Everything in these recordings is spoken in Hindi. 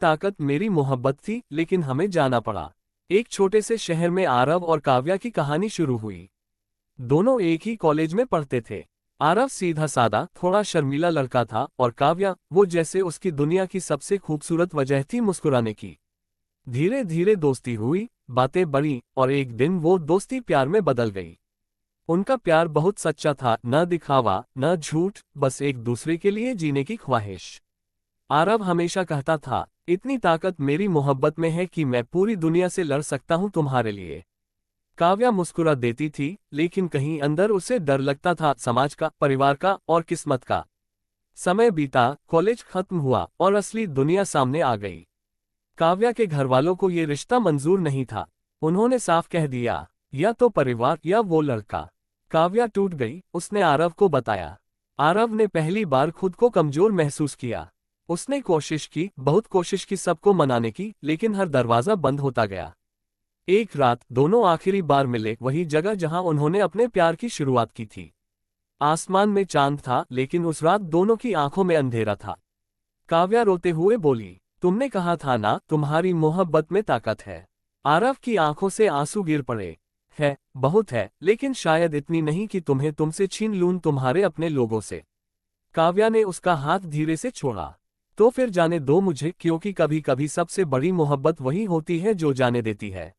ताकत मेरी मोहब्बत थी, लेकिन हमें जाना पड़ा। एक छोटे से शहर में आरव और काव्या की कहानी शुरू हुई। दोनों एक ही कॉलेज में पढ़ते थे। आरव सीधा सादा, थोड़ा शर्मीला लड़का था और काव्या, वो जैसे उसकी दुनिया की सबसे खूबसूरत वजह थी मुस्कुराने की। धीरे धीरे दोस्ती हुई, बातें बढ़ी और एक दिन वो दोस्ती प्यार में बदल गई। उनका प्यार बहुत सच्चा था, न दिखावा न झूठ, बस एक दूसरे के लिए जीने की ख्वाहिश। आरव हमेशा कहता था, इतनी ताकत मेरी मोहब्बत में है कि मैं पूरी दुनिया से लड़ सकता हूं तुम्हारे लिए। काव्या मुस्कुरा देती थी, लेकिन कहीं अंदर उसे डर लगता था, समाज का, परिवार का और किस्मत का। समय बीता, कॉलेज खत्म हुआ और असली दुनिया सामने आ गई। काव्या के घरवालों को ये रिश्ता मंजूर नहीं था। उन्होंने साफ कह दिया, या तो परिवार या वो लड़का। काव्या टूट गई, उसने आरव को बताया। आरव ने पहली बार खुद को कमजोर महसूस किया। उसने कोशिश की, बहुत कोशिश की सबको मनाने की, लेकिन हर दरवाजा बंद होता गया। एक रात दोनों आखिरी बार मिले, वही जगह जहां उन्होंने अपने प्यार की शुरुआत की थी। आसमान में चांद था, लेकिन उस रात दोनों की आंखों में अंधेरा था। काव्या रोते हुए बोली, तुमने कहा था ना, तुम्हारी मोहब्बत में ताकत है। आरव की आंखों से आंसू गिर पड़े। है, बहुत है, लेकिन शायद इतनी नहीं कि तुम्हें तुमसे छीन लूं, तुम्हारे अपने लोगों से। काव्या ने उसका हाथ धीरे से छोड़ा। तो फिर जाने दो मुझे, क्योंकि कभी कभी सबसे बड़ी मोहब्बत वही होती है जो जाने देती है।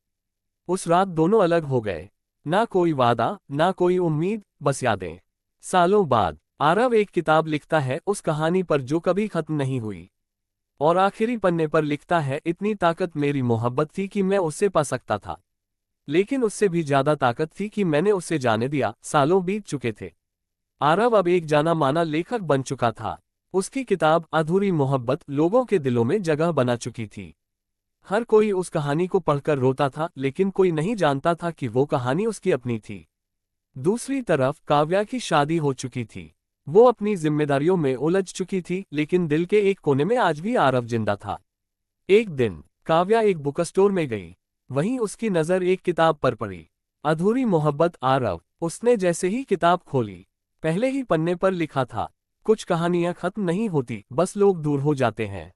उस रात दोनों अलग हो गए। ना कोई वादा, ना कोई उम्मीद, बस यादें। सालों बाद आरव एक किताब लिखता है उस कहानी पर जो कभी खत्म नहीं हुई। और आखिरी पन्ने पर लिखता है, इतनी ताकत मेरी मोहब्बत थी कि मैं उससे पा सकता था। लेकिन उससे भी ज्यादा ताकत थी कि मैंने उसे जाने दिया। सालों बीत चुके थे। आरव अब एक जाना माना लेखक बन चुका था। उसकी किताब अधूरी मोहब्बत लोगों के दिलों में जगह बना चुकी थी। हर कोई उस कहानी को पढ़कर रोता था, लेकिन कोई नहीं जानता था कि वो कहानी उसकी अपनी थी। दूसरी तरफ काव्या की शादी हो चुकी थी। वो अपनी जिम्मेदारियों में उलझ चुकी थी, लेकिन दिल के एक कोने में आज भी आरव जिंदा था। एक दिन काव्या एक बुक स्टोर में गई। वहीं उसकी नजर एक किताब पर पड़ी। अधूरी मोहब्बत आरव। उसने जैसे ही किताब खोली, पहले ही पन्ने पर लिखा था, कुछ कहानियां खत्म नहीं होती, बस लोग दूर हो जाते हैं।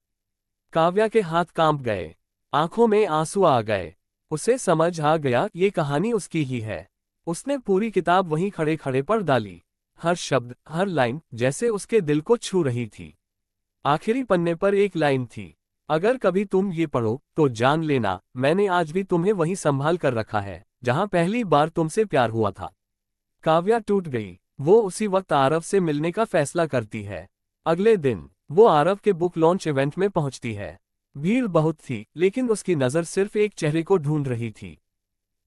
काव्या के हाथ कांप गए, आंखों में आंसू आ गए। उसे समझ आ गया, ये कहानी उसकी ही है। उसने पूरी किताब वहीं खड़े खड़े पढ़ डाली। हर शब्द, हर लाइन जैसे उसके दिल को छू रही थी। आखिरी पन्ने पर एक लाइन थी, अगर कभी तुम ये पढ़ो तो जान लेना, मैंने आज भी तुम्हें वहीं संभाल कर रखा है जहां पहली बार तुमसे प्यार हुआ था। काव्या टूट गई। वो उसी वक्त आरव से मिलने का फैसला करती है। अगले दिन वो आरव के बुक लॉन्च इवेंट में पहुंचती है। भीड़ बहुत थी, लेकिन उसकी नजर सिर्फ एक चेहरे को ढूंढ रही थी।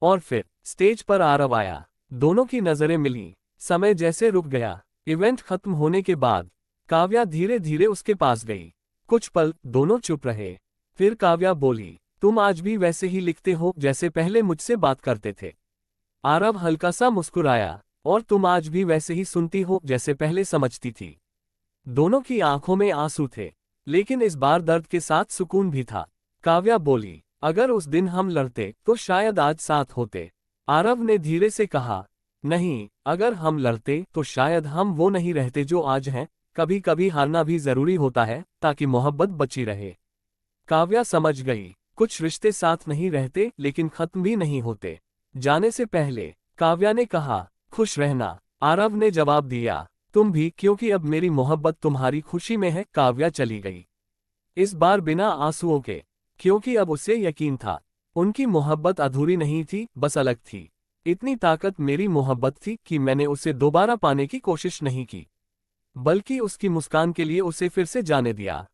और फिर स्टेज पर आरव आया। दोनों की नजरें मिली। समय जैसे रुक गया। इवेंट खत्म होने के बाद काव्या धीरे धीरे उसके पास गई। कुछ पल दोनों चुप रहे। फिर काव्या बोली, तुम आज भी वैसे ही लिखते हो जैसे पहले मुझसे बात करते थे। आरव हल्का सा मुस्कुराया, और तुम आज भी वैसे ही सुनती हो जैसे पहले समझती थी। दोनों की आंखों में आंसू थे, लेकिन इस बार दर्द के साथ सुकून भी था। काव्या बोली, अगर उस दिन हम लड़ते तो शायद आज साथ होते। आरव ने धीरे से कहा, नहीं, अगर हम लड़ते तो शायद हम वो नहीं रहते जो आज हैं। कभी कभी हारना भी जरूरी होता है, ताकि मोहब्बत बची रहे। काव्या समझ गई, कुछ रिश्ते साथ नहीं रहते, लेकिन खत्म भी नहीं होते। जाने से पहले काव्या ने कहा, खुश रहना। आरव ने जवाब दिया, तुम भी, क्योंकि अब मेरी मोहब्बत तुम्हारी खुशी में है। काव्या चली गई, इस बार बिना आंसुओं के, क्योंकि अब उसे यकीन था, उनकी मोहब्बत अधूरी नहीं थी, बस अलग थी। इतनी ताकत मेरी मोहब्बत थी कि मैंने उसे दोबारा पाने की कोशिश नहीं की, बल्कि उसकी मुस्कान के लिए उसे फिर से जाने दिया।